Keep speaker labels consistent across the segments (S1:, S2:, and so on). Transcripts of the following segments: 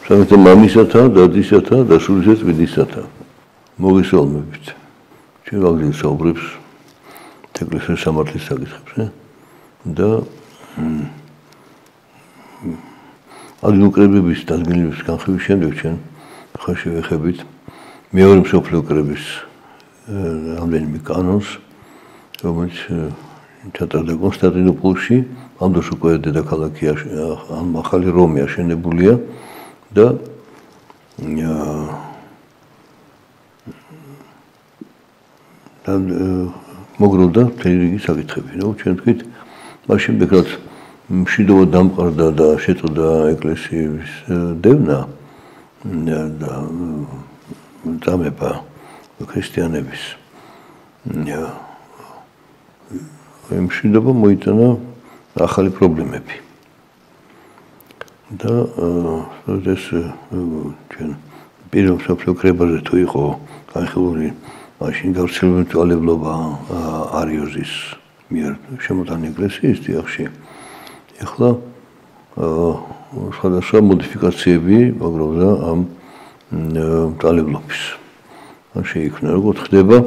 S1: სამეთა მამისათა, დადისათა და სულისა წმინდისათა. მოგესალმებით. ჩვენ ვაგზავნებთ საუბრებს ეკლესიის სამართლის საკითხებზე და ადგილობრივების დადგენილების განხილვის შემდეგ ჩვენ ხა შევეხებით მეორე მსოფლიო კრების რამდენიმე კანონს, რომელიც ჩატარდა კონსტანტინოპოლში, ამ დროს უკვე დედაქალაქი ახალი რომი აშენებულია და მოგროვდა მთელი რიგი საკითხები. ჩვენ თქვით, მაშინ ბეკრად მშვიდობა დამყარდა და შეწყვეტა ეკლესიის დევნა და წამება ქრისტიანების. მშვიდობა მოიტანა ახალი პრობლემები. და ეს ჩვენ პირველ მსოფლიო კრებაზე თუ იყო განხილული მაშინ გავრცელებული ძალებლობა არიოზის მიერ შემოტანილი ეკლესიის თიახში. ეხლა სხვადასხვა მოდიფიკაციები მოგროვდა ამ ძალებლობის. შეიქმნა როგორც ხდება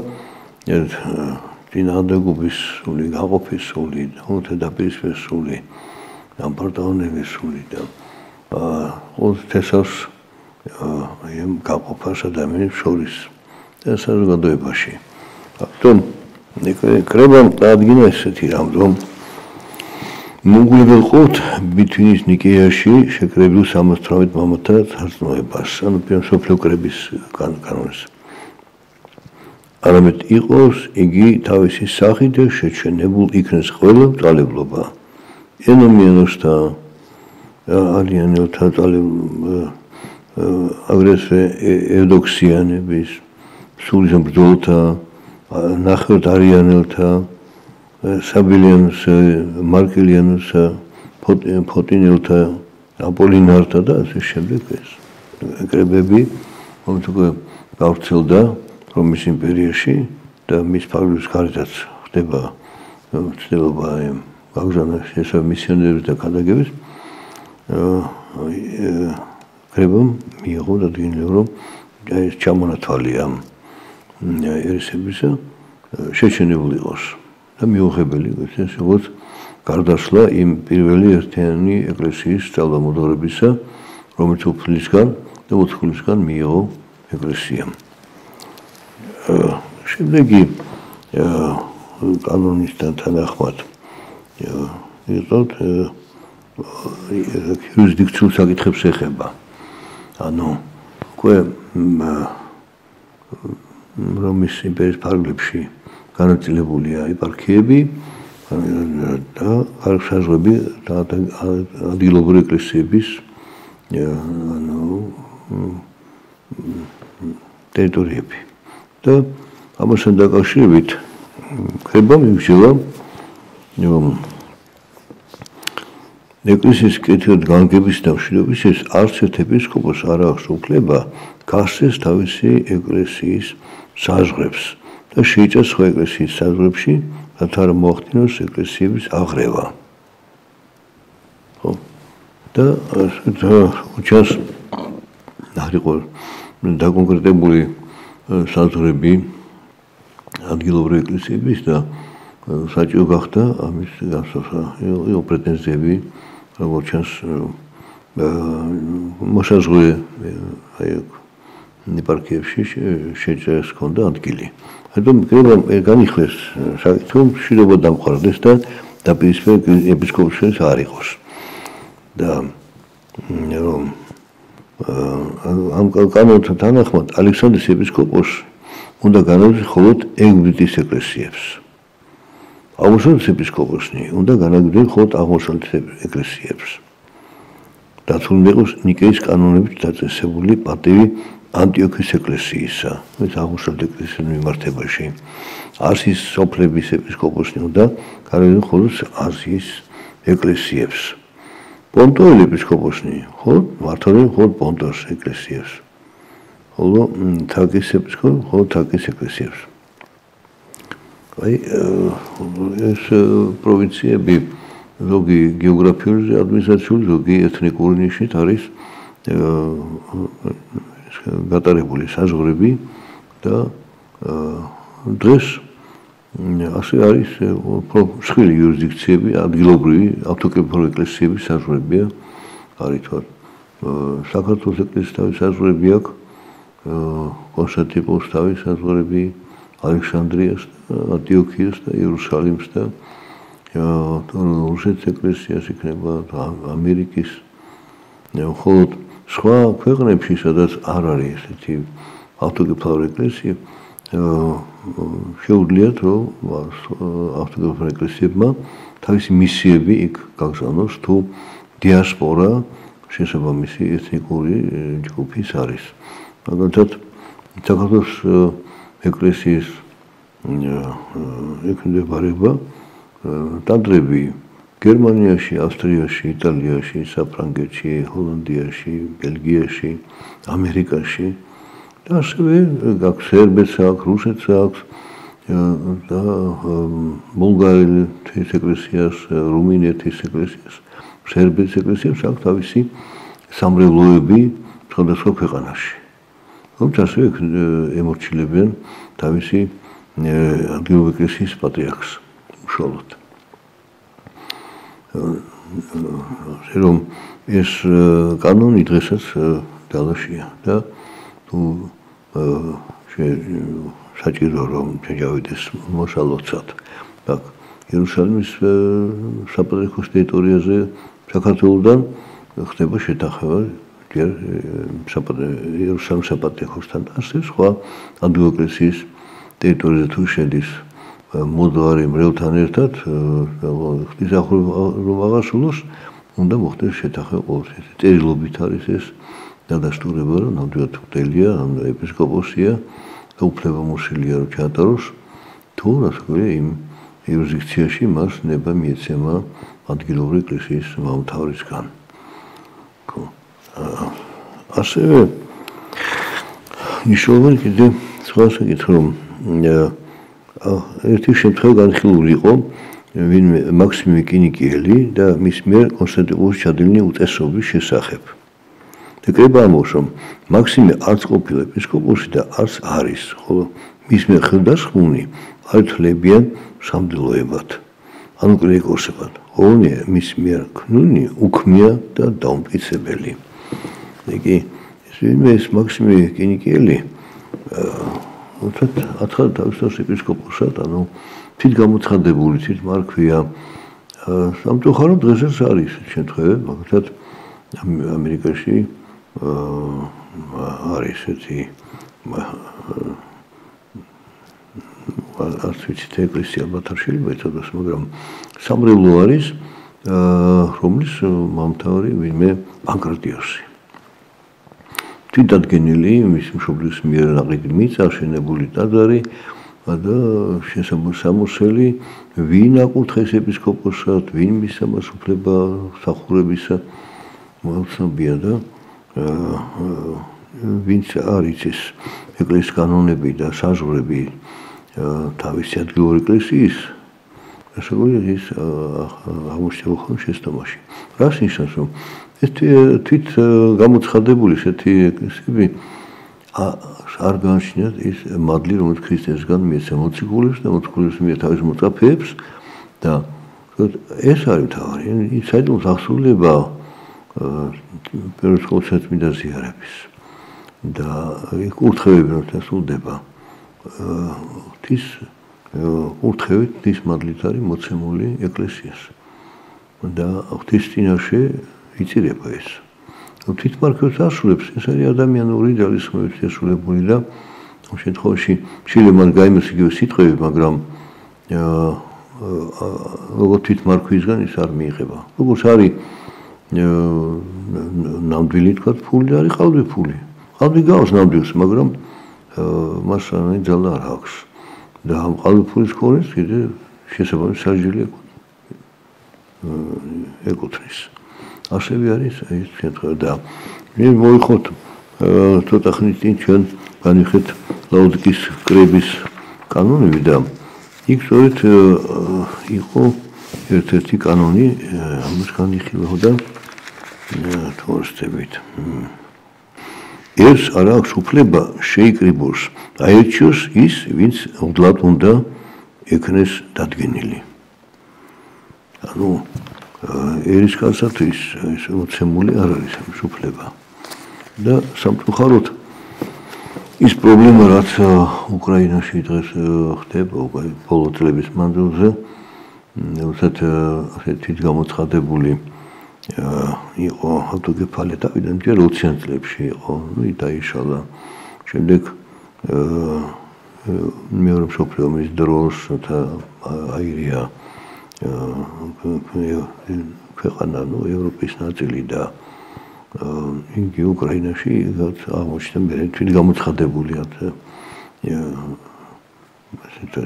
S1: წინააღმდეგობის სული, გაყოფის სული, უთედაპირისპირ სული, დამფარდაუნების სული და თესავს გაყოფას ადამიანებს შორის და საზოგადოებაში. ამიტომ კრებამ დაადგინა ესეთი რამ, რომ მოგულებელყოთ ბითვინის ნიკეაში შეკრებილ 78 მამათა სარწმუნოებას, ანუ პირველ მსოფლიო კრების კანონს. არამედ იყოს იგი თავისი სახით და შეჩვენებულ იქნეს ყველა ძალებლობა. ენომიანოსთა ალიანელთა აგრესე ევდოქსიანების სულისა ბრძოლთა ნახევართ არიანელთა საბილიანოს მარკელიანოს ფოტინელთა აპოლინართა და ასე შემდეგ ეს კრებები მომთქვე გავრცელდა რომის იმპერიაში და მის ფარგლებს გარეთაც ხდება ცდილობა გაგზავნა შესაბამისი მისიონერების და ქადაგების კრებამ მიიღო დადგენილი რომ ეს ჩამონათვალია ერისებისა შეჩენებული იყოს და მიუღებელი ეს როგორც გარდასვლა იმ პირველი ერთიანი ეკლესიის ძალამოძღვრებისა, რომელიც უფლისგან და უცხლისგან მიიღო ეკლესიამ. შემდეგი კანონისთან თანახმად იყავთ იურისდიქციულ საკითხებს ეხება. ანუ უკვე რომის იმპერიის ფარგლებში განაწილებულია ეპარქიები და საზღვრები და ადგილობრივი ეკლესიების ტერიტორიები. და ამასთან დაკავშირებით კრებამ იმსჯელა რომ ეკლესიის კეთილად განგების და მშვიდობის ეს არც ერთ ეპისკოპოსს არ აქვს უფლება გასცეს თავისი ეკლესიის საზღვრებს და შეიწეს სხვა ეკლესიის საზღვრებში, რათა არ მოახდინოს ეკლესიების აღრევა. და უჩას არ იყო დაკონკრეტებული საზღვრები ადგილობრივი ეკლესიების და საჭირო გახდა ამის გასასწორება. იყო პრეტენზიები, როგორც ჩანს, მოსაზღვრე ეპარქიებში შეჭრას ჰქონდა ადგილი. ამიტომ კრებამ განიხილეს საკითხი, რომ მშვიდობა დამყარდეს და დაპირისპირ ეპისკოპოსის არ იყოს. და რომ ამ კანონთან თანახმად ალექსანდრიის ეპისკოპოსი უნდა განაგრძოს მხოლოდ ეგვიპტის ეკლესიებს. აღმოსავლეთის ეპისკოპოსი უნდა განაგრძოს მხოლოდ აღმოსავლეთის ეკლესიებს. დაცული იყოს ნიკეის კანონებით დაწესებული პატივი ანტიოქიის ეკლესიისა, ეს აღმოსავლეთ ეკლესიის მიმართებაში. ასიის სოფლების ეპისკოპოსი უნდა განაგრძოს მხოლოდ აზიის ეკლესიებს. პონტოელი ეპისკოპოსი მართლია მხოლოდ პონტოს ეკლესიებს. ხოლო თაკის ეპისკოპოსი მხოლოდ თაკის ეკლესიებს. აი ეს პროვინციები ზოგი გეოგრაფიული, ადმინისტრაციული, ზოგი ეთნიკური ნიშნით არის გატარებული საზღვრები და დღეს ასე არის მსხვილი იურისდიქციები, ადგილობრივი ავტოკეფალური ეკლესიების საზღვრებია არის თორ საქართველოს ეკლესიის თავის საზღვრები აქვს, კონსტანტინოპოლის თავის საზღვრები, ალექსანდრიას, ანტიოქიას და იერუსალიმს და რუსეთის ეკლესიას იქნება ამერიკის ხოლო სხვა ქვეყნებში, სადაც არ არის ესეთი ავტოკეფალური ეკლესია, შეუძლიათ რომ ავტოკეფალურ ეკლესიებმა თავისი მისიები იქ გაგზავნოს თუ დიასპორა შესაბამისი ეთნიკური ჯგუფის არის. მაგალითად საქართველოს ეკლესიის ექვემდებარება ტაძრები გერმანიაში, ავსტრიაში, იტალიაში, საფრანგეთში, ჰოლანდიაში, ბელგიაში, ამერიკაში და ასევე აქვს სერბეთს აქვს, რუსეთს აქვს და ბულგარეთის ეკლესიას, რუმინეთის ეკლესიას, სერბეთის ეკლესიას აქვს თავისი სამრევლოები სხვადასხვა ქვეყანაში. თუმცა ასევე ემორჩილებენ თავისი ადგილობრივი ეკლესიის პატრიარქს უშუალოდ. რომ ეს კანონი დღესაც დალაშია და თუ საჭირო რომ შეჯავიდეს მოსალოცად აქ იერუსალიმის საპატრიარქოს ტერიტორიაზე საქართველოსთან ხდება შეთანხმება იერუსალიმის საპატრიარქოსთან და ასე სხვა ადგილობრივი ეკლესიის ტერიტორიაზე თუ შედის მოძღვარი მრევლთან ერთად ხდის რომ აღასრულოს უნდა მოხდეს შეთანხმება ყოველთვის. წერილობით არის ეს დადასტურება რომ ნამდვილად ღვთელია, ეპისკოპოსია და უფლებამოსილია რომ ჩაატაროს თუ რას ქვია იმ იურისდიქციაში მას ნება მიეცემა ადგილობრივი ეკლესიის მამთავრისგან. ასევე მნიშვნელოვანი კიდე სხვა საკითხი რომ ერთი შემთხვევა განხილული იყო ვინმე მაქსიმე კინიკიელი და მის მიერ კონსტანტინოპოლში ჩადენილი უწესრობის შესახებ. ეკრება ამბობს რომ მაქსიმე არც ყოფილა ეპისკოპოსი და არც არის, ხოლო მის მიერ ხელდასხმული ართლებიან სამდელოებად, ანუ კლერიკოსებად. ოღონდ მის მიერ ქნუნი უქმია და დაუმტკიცებელი. იგი ეს მაქსიმე კინიკიელი აცხადებს თავის ეპისკოპოსად, ანუ თვით გამოცხადებული თვით მარქვია. სამწუხაროდ დღესაც არის შემთხვევები, მაგალითად ამერიკაში არის ესეთი არც ვიცით ეკლესია ალბათ არ შეიძლება იცოდეს, მაგრამ სამრევლო არის, რომლის მამთავრი ვინმე პანკრატიოსი. თვითდადგენილი მის მშობლის მიერ ნაყიდი მიწა, აშენებული ტაძარი და შესამოსელი ვინ აკურთხეს ეპისკოპოსად, ვინ მისცა მას უფლება სახურებისა მოუცნობია და ვინც არ იცის ეკლესიის კანონები და საზღვრები თავისი ადგილობრივი ეკლესიის შესაძლოა ის აღმოჩნდება ხოლმე შეცდომაში. რას ნიშნავს რომ ეს თვით გამოცხადებული ესეთი ეკლესიები არ განჩნიათ ის მადლი რომელიც ქრისტესგან მიეცა მოციქულებს და მოციქულებს მიერ თავის მოწაფეებს და ეს არის თავი საიდუმლოს აღსრულება პირველ ყოვლისა წმინდა ზიარების და კურთხევები რომ დასრულდება ღვთის კურთხევით ღვთის მადლით არის მოცემული ეკლესიას და ღვთის წინაშე იწირება ეს თვითმარქვევს ასრულებს ეს არის ადამიანური ძალისხმევით შესრულებული და ამ შემთხვევაში შეიძლება მან გაიმოს იგივე სიტყვები მაგრამ როგორც თვითმარქვისგან ის არ მიიღება როგორც არის ნამდვილი თქვა ფული და არის ყალბი ფული ყალბი გავს ნამდვილს მაგრამ მას ამი ძალა არ აქვს და ამ ყალბი ფულის ქონეს კიდე შესაბამისი სასჯელი ეკუთვნის ასევე არის ეს შემთხვევა და მე მოიხოთ ცოტა ხნის წინ ჩვენ განვიხეთ ლაოდიკის კრების კანონები და იქ სწორედ იყო ერთ-ერთი კანონი ამას განიხილავდა თორსტებით ერთს არ აქვს უფლება შეიკრიბოს, აერჩიოს ის, ვინც უდლად უნდა ექნეს დადგენილი. ანუ ერისკაცთვის ეს მოცემული არ არის ამის უფლება. და სამწუხაროდ ის პრობლემა, რაც უკრაინაში დღეს ხდება ბოლო წლების მანძილზე, უბრალოდ ასეთი გამოცხადებული იყო ავტოკეფალია თავიდან ჯერ 20-იან წლებში იყო, დაიშალა. შემდეგ მეორე მსოფლიო ომის დროს აირია ქვეყანა, ევროპის ნაწილი და იგი უკრაინაში აღმოჩნდა მე თვითგამოცხადებული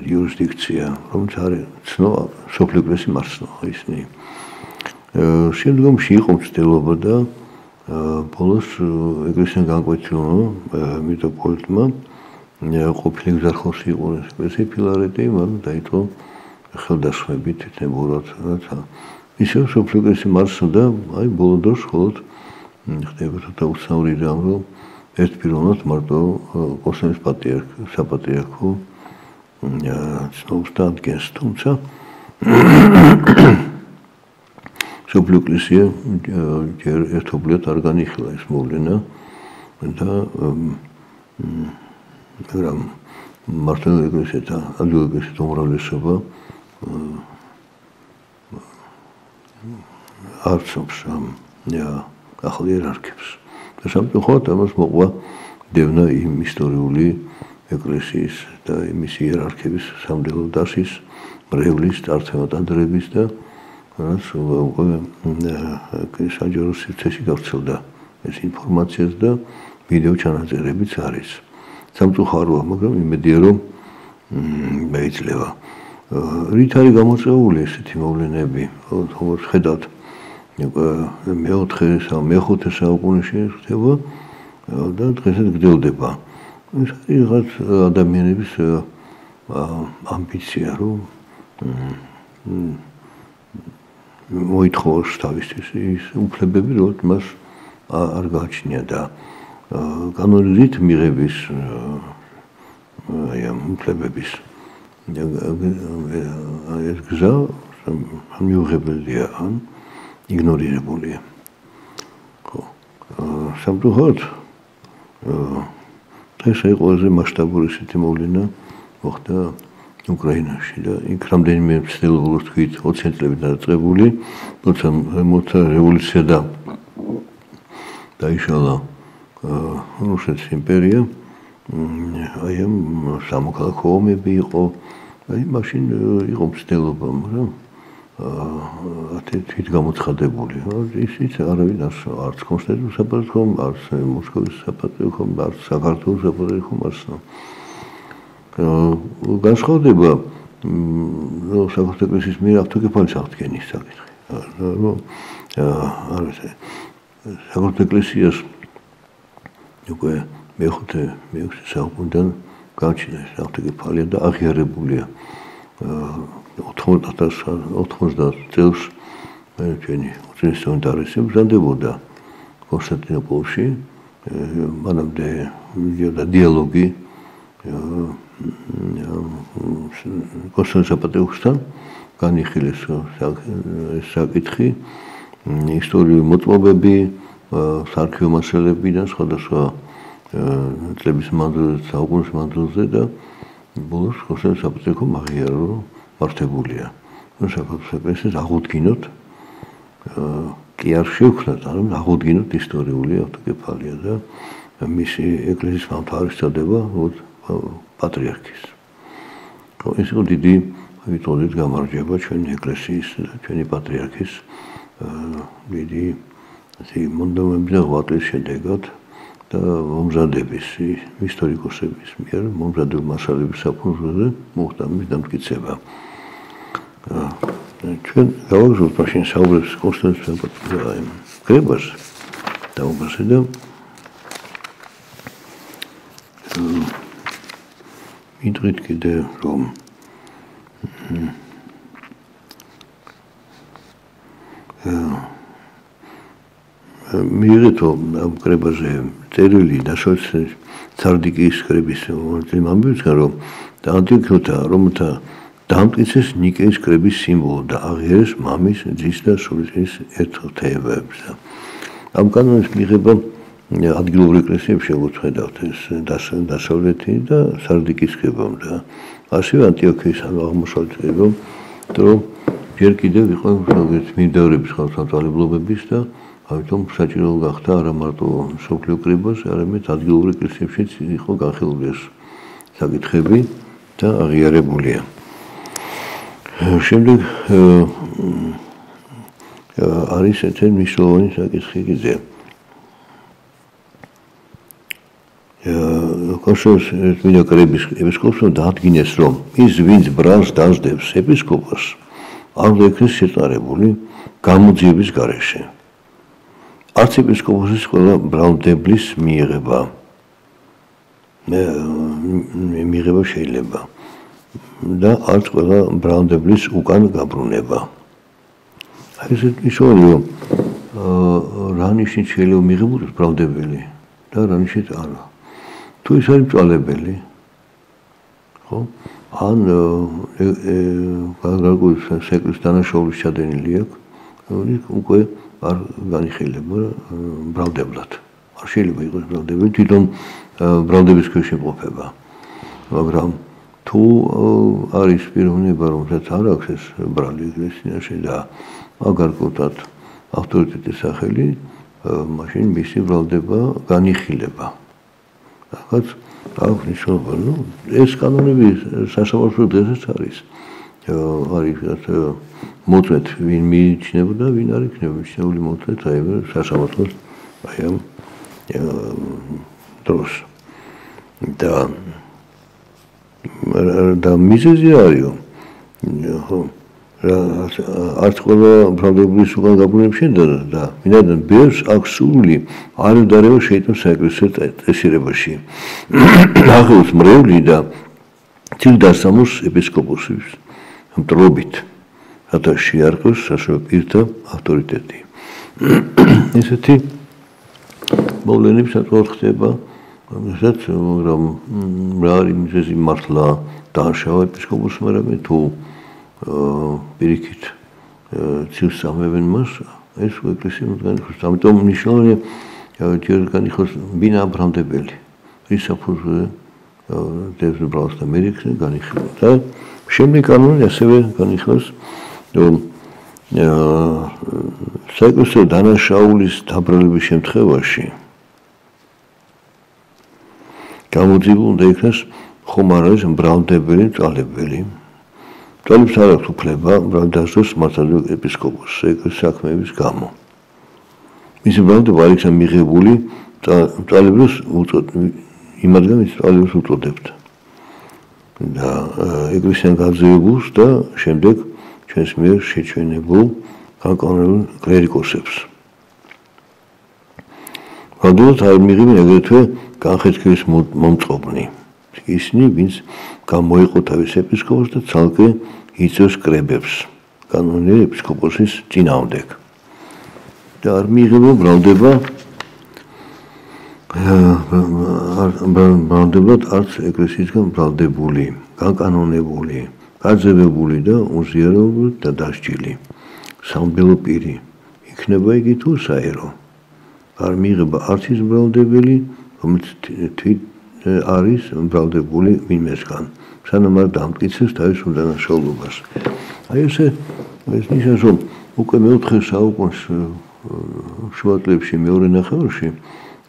S1: იურისდიქცია, რომელიც არის ცნო სოფლიო ეკლესიის მარცნო ისინი. შემდგომში იყო მცდელობა და ბოლოს ეკლესიიდან განკვეთილმა მიტროპოლიტმა ყოფილი გზარხოსი იყო ეკლესიის ფილარეტი, მაგრამ დაიწყო ხელდასხმებით თითნებურად, რათა ისევ სოფლიო ეკლესიის მარცნო და აი ბოლო დროს მხოლოდ ხდება ცოტა უცნაური რამ, რომ ერთპიროვნად მარტო ყოსტანის საპატრიარქო ცნობს და ადგენს, თუმცა სოფლიო ეკლესია ჯერ ერთობლივად არ განიხილა ეს მოვლენა და მაგრამ მართლმადიდებლური ეკლესია და ადვილი ეკლესიის უმრავლესობა არ ცნობს ახალ იერარქებს. და სამწუხაროდ ამას მოყვა დევნა იმ ისტორიული ეკლესიის და მისი იერარქების სამდელო დასის, მრევლის, წარწერა-ტაძრების და რაც უკვე საჯარო სივრცეში გავრცელდა ეს ინფორმაციაც და ვიდეო ჩანაწერებიც არის. სამწუხაროა, მაგრამ იმედია, რომ მეიძლება. რით არის გამოწვეული ესეთი მოვლენები, როგორც ხედავთ, მე-4 საუკუნეში ხდება და დღესაც გრძელდება. ეს არის რაღაც ადამიანების ამბიცია, რომ მოითხოვოს თავისთვის ის უფლებები, რომ მას არ გააჩნია და კანონით მიღების ამ უფლებების ეს გზა მიუღებელია ან იგნორირებულია. სამწუხაროდ ეს იყო ყველაზე მასშტაბური ისეთი მოვლენა მოხდა უკრაინაში და იქ რამდენიმე მცდელობა, როგორც თქვით, 20 წლები დაწყებული, როცა რევოლუცია და დაიშალა რუსეთის იმპერია, აი ამ სამოქალაქო ომები იყო, აი მაშინ იყო მცდელობა, მაგრამ თვითგამოცხადებული. ისიც არავინ არც კონსტიტუციის საპატრიარქომ, არც მოსკოვის საპატრიარქომ, არც საქართველოს საპატრიარქომ არსო. განსხვავდება საქართველოს ეკლესიის მიერ ავტოკეფალიის აღდგენის საკითხი. საქართველოს ეკლესიას უკვე მე-6 საუკუნიდან გააჩნია ეს ავტოკეფალია და აღიარებულია 90 წელს ჩვენი უწესრიგო დარისი ბრძანდებოდა კონსტანტინოპოლში, მანამდე მიდიოდა დიალოგი კონსტანტინოპოლის საპატრიარქოსთან, განიხილეს ეს საკითხი, ისტორიული მოწყობები, საარქივო მასალები და სხვადასხვა წლების მანძილზე, საუკუნის მანძილზე და ბოლოს კონსტანტინოპოლის საპატრიარქომ აღიარა, რომ მართებულია. საქართველოს ეკლესიას აღუდგინოთ კი არ შევქმნათ, არამედ აღუდგინოთ ისტორიული ავტოკეფალია და მისი ეკლესიის მთავრის წოდება პატრიარქის. ეს იყო დიდი ვიტყოდით გამარჯვება ჩვენი ეკლესიის და ჩვენი პატრიარქის დიდი მონდომების და ღვაწლის შედეგად და მომზადების ისტორიკოსების მიერ მომზადებული მასალების საფუძველზე მოხდა მის დამტკიცება. ჩვენ გავაგზავნოთ მაშინ საუბრებს კონსტიტუციის კრებას დაუბასე და მითხრით კიდე რომ მიიღეთ ამ კრებაზე წერილი დასავლეთ ცარდიკის კრების ამბებისგან რომ ანტიოქიელთა რომელთა დამტკიცეს ნიკეის კრების სიმბოლო და აღიარეს მამის, ძის და სულიწმის ერთღთეებებს. ამ კანონის მიღება ადგილობრივ ეკლესიებში შეგვეცხედავთ ეს დასავლეთი და სარდიკის კრებამ და ასევე ანტიოქიის აღმოსავლეთ კრებამ, რომ ჯერ კიდევ იყო მიმდევრების ხელმძღვანელობების და ამიტომ საჭირო გახდა არა მარტო სოფლიო კრებას, არამედ ადგილობრივ ეკლესიებშიც იყო განხილული ეს საკითხები და აღიარებულია. შემდეგ არის ერთ-ერთი მნიშვნელოვანი საკითხი კიდე. კონსულს წმინდა კრების ეპისკოპოსმა დაადგინეს, რომ ის ვინც ბრალს დაждებს ეპისკოპოსს, არ იქნეს შეწარებული გამოძიების გარეშე. არც ეპისკოპოსის ყველა ბრალმდებლის მიღება შეიძლება და არც ყველა ბრალმდებლის უკან გაბრუნება. ესეთ ისოლიო რა ნიშნით შეიძლება მიღებულოს ბრალმდებელი და რა ნიშნით არა. თუ ის არის მწვალებელი, ხო? ან გარკვეულ სეკვრის დანაშაულის ჩადენილი აქვს, უკვე არ განიხილება ბრალდებლად. არ შეიძლება იყოს ბრალდებელი, თვითონ ბრალდების ქვეშ იმყოფება. მაგრამ თუ არის პიროვნება, რომელსაც არ აქვს ეს ბრალი ეკლესიაში და გარკვეულად ავტორიტეტის სახელი, მაშინ მისი ბრალდება განიხილება. რაღაც აქვს მნიშვნელობა. ეს კანონები სასამართლო დღესაც არის. არის მოწვეთ ვინ მიიჩნევა და ვინ არ იქნება მიჩნეული მოწვეთ აი სასამართლოს აი ამ დროს. და მიზეზი არის ხო არც ყველა ბრალდებლის უკან გაბრუნების შედეგად და ვინაიდან ბევრს აქვს სული არ უდარება შეიტანოს საეკლესიო წესიერებაში. ახალს მრევლი და თილდასამოს ეპისკოპოსის მტრობით რათა შეარყოს საშუალო პირთა ავტორიტეტი. ესეთი მოვლენები საწყოდ ხდება, რომელსაც რომ რა არის მიზეზი მართლა დააშავა ეპისკოპოსმა, რამე თუ პირიქით ცილს ამევენ მას, ეს ეკლესია განიხილავს. ამიტომ მნიშვნელოვანია ჯერ განიხილოს ვინ ბრალმდებელი, რის საფუძველზე დევს ბრალს და მერიქს განიხილოს. და შემდეგ კანონი ასევე განიხილოს, რომ საეკლესიო დანაშაულის დაბრალების შემთხვევაში გამოძიებული უნდა იქნეს ხომ არ არის ბრალმდებელი მწვალებელი. მწვალებს არ აქვს უფლება ბრალ დასდოს მართლმადიდებლ ეპისკოპოსს საეკლესიო საქმეების გამო. მისი ბრალდება არ იქნა მიღებული მწვალებს იმადგან ის მწვალებს უწოდებდა. და ეკლესიიდან გაძევებულს და შემდეგ ჩვენს მიერ შეჩვენებულ განკარგულ კლერიკოსებს. ბრალდებას არ მიღებენ აგრეთვე განხეთქილის მომწყობნი. ისინი, ვინც გამოიყო თავის ეპისკოპოსს და ცალკე იწევს კრებებს კანონიერ ეპისკოპოსის წინააღმდეგ. და არ მიიღება ბრალდება ბრალდებად არც ეკლესიისგან ბრალდებული, განკანონებული, გაძევებული და უზიაროებული და დასჯილი. სამბელო პირი იქნება იგი თუ საერო. არ მიიღება არც ის ბრალდებელი, რომელიც თვით არის ბრალდებული ვინმესგან, სანამ არ დამტკიცებს თავის უდანაშაულობას. აი ეს ნიშნავს, რომ უკვე მეოთხე საუკუნის შუა წლებში მეორე ნახევარში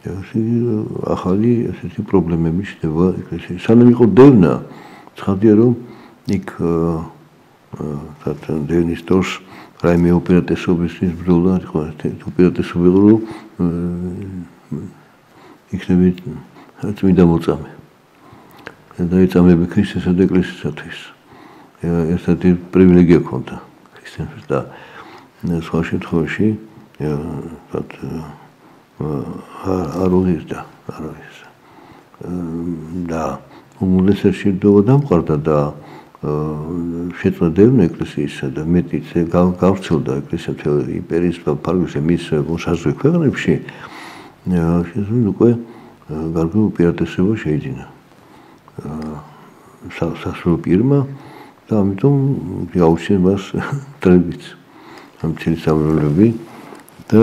S1: ახალი ესეთი პრობლემები ხდება ეკლესიაში. სანამ იყო დევნა, ცხადია, რომ იქ დევნის დროს რაიმე უპირატესობის ბრძოლა იყო, უპირატესობა იყო, რომ იქნებით წმინდა მოწამე. და ეწამები ქრისტესა და ეკლესიისათვის. ერთადი პრივილეგია ჰქონდა ქრისტიანს და სხვა შემთხვევაში არ უღირდა, არ არის. და უმეტეს შეიძლება დამყარდა და შეწყდა დევნა ეკლესიისა და მეტიც გავრცელდა ეკლესია მთელ იმპერიის ფარგლებში, მის მოსაზღვრე ქვეყნებში. შესაძლოა უკვე გარკვეულ უპირატესობა შეიძინა სასულო პირმა და ამიტომ გაუჩინა მას დროებით ამ ცილისამრავლები და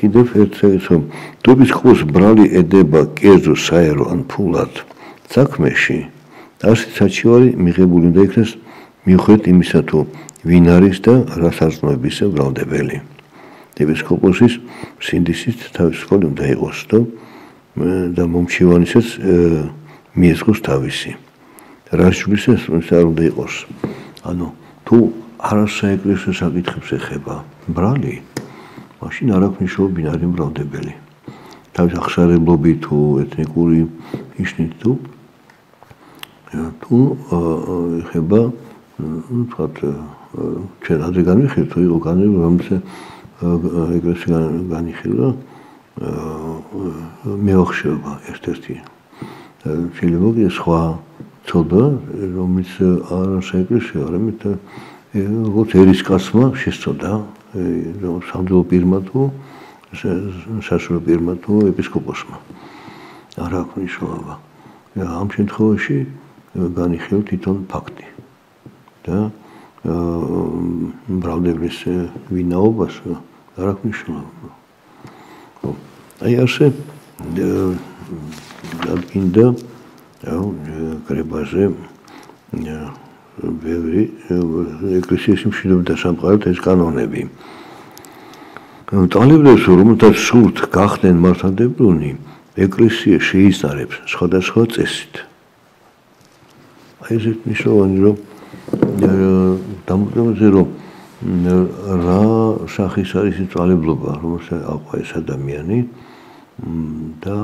S1: კიდევ ერთ რომ დობის ხოს ბრალი ედება კერძო საერო ან ფულად საქმეში ასე საჩივარი მიღებული უნდა იქნეს მიუხედავად იმისა თუ ვინ არის და რა სარწმუნოების ბრალდებელი ეპისკოპოსის სინდისით თავისუფალი უნდა იყოს და მომჩივანისაც მიეწყოს თავისი რაშვილისაც არ უნდა იყოს ანუ თუ არასაეკლესიო საკითხებს ეხება ბრალი მაშინ არ აქვს მნიშვნელობა ვინ არის ბრალდებელი თავის აღსარებლობით თუ ეთნიკური ნიშნით თუ ეხება ვთქვათ ჩვენ ადრე განვიხილეთ თუ იყო განვიხილება რომელსაც ეკლესია განიხილვა მეოხშეობა ერთ-ერთი შეიძლება კი სხვა ცოდა რომელიც არ საეკლესიო არამედ როგორც ერისკაცმა შესწოდა სამძულო პირმა თუ სასულო პირმა თუ ეპისკოპოსმა არ აქვს მნიშვნელობა ამ შემთხვევაში განიხილავთ თვითონ ფაქტი და ბრალდებლის ვინაობას არ აქვს მნიშვნელობა აი ასე გინდა კრებაზე ბევრი ეკლესიის მშვიდობით დასამყარეთ ეს კანონები ტალიბებს რომელთაც სურთ გახდნენ მართლმადებლნი ეკლესია შეიზარებს სხვადასხვა წესით აი ეს მნიშვნელოვანი რომ დამოკიდებაზე რომ რა სახის არის წვალებლობა რომელსაც აყვა ეს ადამიანი და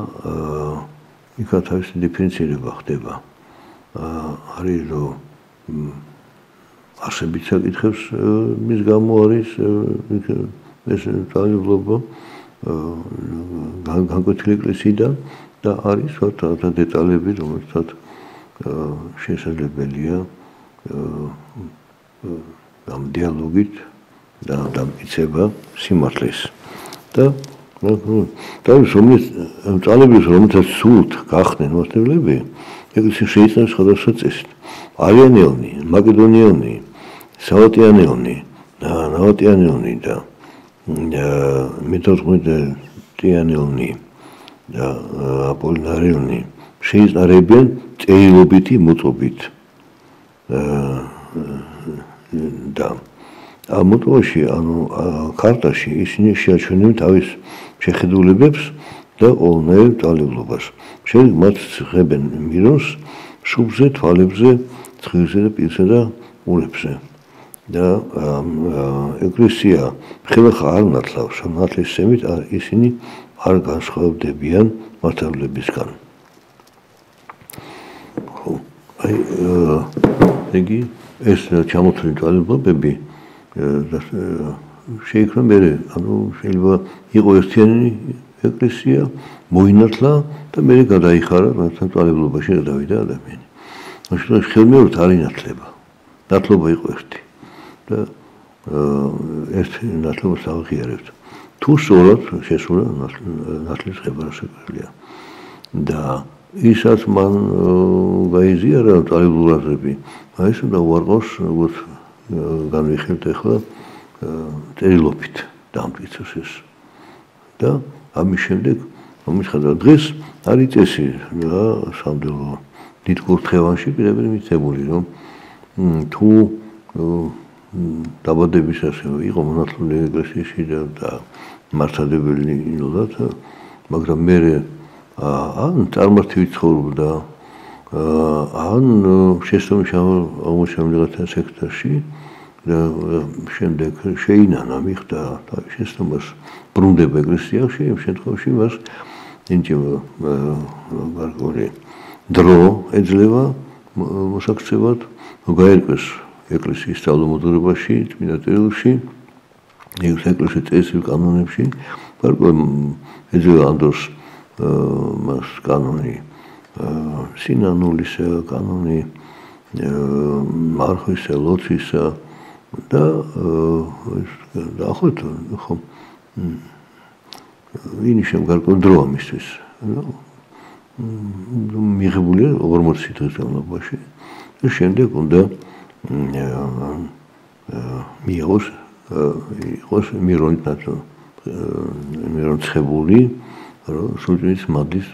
S1: იქა თავისი დიფერენცირება ხდება არის რომ არსებით საკითხებს მის გამო არის ეს წვალებლობა განკვეთილი ეკლესიიდან და არის რა დეტალები რომელსაც შესაძლებელია ამ დიალოგით და დამტკიცება სიმართლეს და წვალების რომელსაც სულთ გახდნენ მართლმადებლები ეკლესია შეიცავს სხვადასხვა წესით არიანელნი მაკედონიელნი საოტიანელნი ნავატიანელნი და მეთოთხმეტიანელნი და აპოლინარელნი შეიზარებიან წერილობითი მოწყობით და ამ მოწყობაში ანუ ქარტაში ისინი შეაჩვენებენ თავის შეხედულებებს და ყოველნაირ წვალებლობას შემდეგ მათ ხებენ მირონს შუბზე თვალებზე ცხირზე და პირსა და ურებზე და ეკლესია ხელახლა არ ნათლავს ნათლის სემით ისინი არ განსხვავდებიან მართლებლებისგან აი იგი ეს ჩამოთვლილი წვალებები შეიქმნა მერე ანუ შეიძლება იყო ერთიანი ეკლესია მოინათლა და მერე გადაიხარა მათთან წვალებლობაში გადავიდა ადამიანი მაშინ ხელმეორედ არ ინათლება ნათლობა იყო ერთი და ერთი ნათლობას აღიარებთ თუ სწორად შესულა ნათლის ხება შეგვიძლია და ისაც მან გაიზიარა წვალებლურაზები აი ეს უნდა უარყოს როგორც განვიხილეთ ახლა წერილობით დამტკიცოს ეს და ამის შემდეგ მომიხედავ დღეს არის წესი რა სამდელო დიდ კურთხევანში პირდაპირ მიცემული რომ თუ დაბადების ასევე იყო მონათლული ეკლესიაში და მართლმადებელი ნოდათ მაგრამ მე ან წარმართივი ცხოვრობდა ან შესწავლილ აღმოჩენილ სექტორში და შემდეგ შეინანა მიხდა თავის შესწავლას ბრუნდება ეკლესიაში იმ შემთხვევაში მას ინჯება გარკვეული დრო ეძლევა მოსაქცევად გაერკვეს ეკლესიის სწავლმოძღვრებაში წმინდა წერილში ეკლესიის წესრიგ კანონებში გარკვეული ეძლევა ამ დროს მას კანონი სინანულის კანონი მარხვის ლოცვის და ახოთ ხო ინიშემ გარკვეული დრო ამისთვის მიღებულია 40 დღის განმავლობაში და შემდეგ უნდა მიიღოს მირონცხებული რომ სულწმის მადლის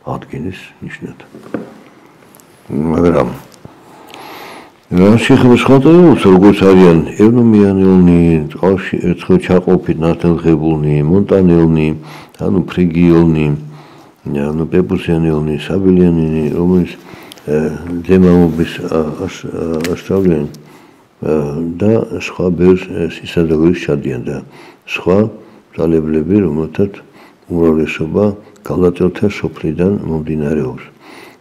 S1: ადგენის ნიშნად. მაგრამ შეხება სხვადასხვა როგორც არიან ევნომიანელნი, წყალში ერთხელ ჩაყოფით ნათელღებულნი, მონტანელნი, ანუ ფრიგიელნი, ანუ პეპუსიანელნი, საბილიანინი, რომელიც ზემამობის ასწავლიან და სხვა ბევრ სისადაგრეს ჩადიან და სხვა ძალებლები, რომელთაც უმრავლესობა გალატელთა სოფლიდან მომდინარეობს.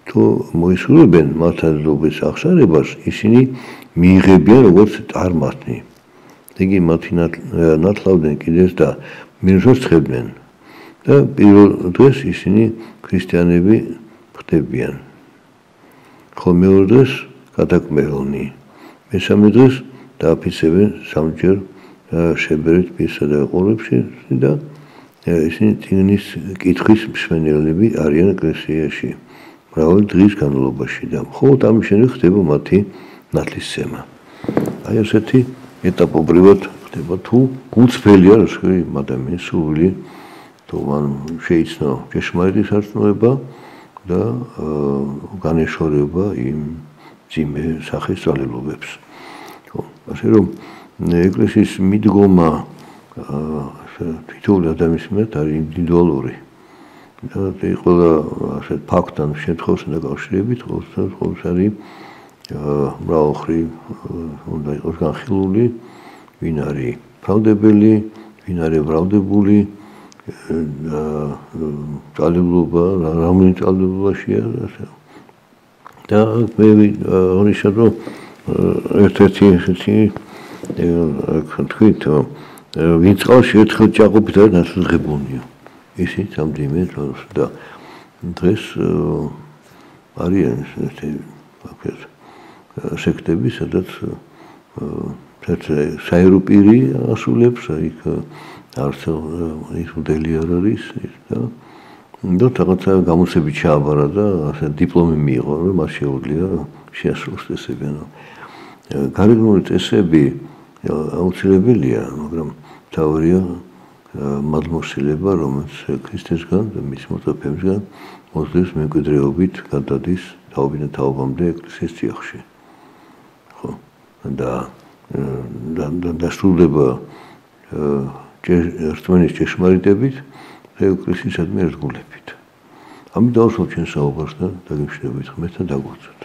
S1: თუ მოისურვებენ მართლობის აღსარებას, ისინი მიიღებიან როგორც წარმართნი. იგი მათი ნათლავდნენ კიდეს და მინუსს ცხებდნენ და პირველ დღეს ისინი ქრისტიანები ხდებიან. ხოლო მეორე დღეს გადაკმეულნი. მესამე დღეს დააფიცებენ სამჯერ შებერით პირსა და ყურებში და ისინი წიგნის კითხვის მსმენელები არიან ეკლესიაში. მრავალი დღის განმავლობაში და მხოლოდ ამის შემდეგ ხდება მათი ნათლისცემა. აი ასეთი ეტაპობრივად ხდება თუ გულწრფელია რუსული ადამიანის სული თუ მან შეიცნო ჭეშმარიტი სარწმუნოება და განეშორება იმ ძიმე სახის ძალებებს. ასე რომ ეკლესიის მიდგომა თითოეული ადამიანის მიმართ არის ინდივიდუალური. და ყველა ასეთ ფაქტთან შემთხვევასთან დაკავშირებით ყოველთვის არის მრავალხრი უნდა იყოს განხილული, ვინ არის ბრალდებელი, ვინ არის ბრალდებული, ძალებლობა, რამდენი ძალებლებაშია და მე აღნიშნავ რომ ერთ-ერთი ესეთი თქვით ვინ წყალში ერთხელ ჭაყოფით არის ნათლიღებულნი. ისიც ამდიმე დროს და დღეს არიან ესეთი სექტები, სადაც საერო პირი ასულებს, იქ არც ის მოდელი არ არის და რაღაცა გამოცებით ჩააბარა და ასე დიპლომი მიიღო, რომ მას შეუძლია შეასრულოს წესები. გარეგნული წესები აუცილებელია, მაგრამ თავია მადლმოსილება, რომელიც ქრისტესგან და მის მოწაფეებისგან მოსდევს მემკვიდრეობით გადადის თაობიდან თაობამდე ეკლესიის წიაღში. ხო და დასრულდება ერთმანის ჭეშმარიტებით და ეკლესიისადმი ერთგულებით. ამით დავსვამ ჩვენ საუბარს და დაგემშვიდობებით ღმერთთან დაგვაცოთ.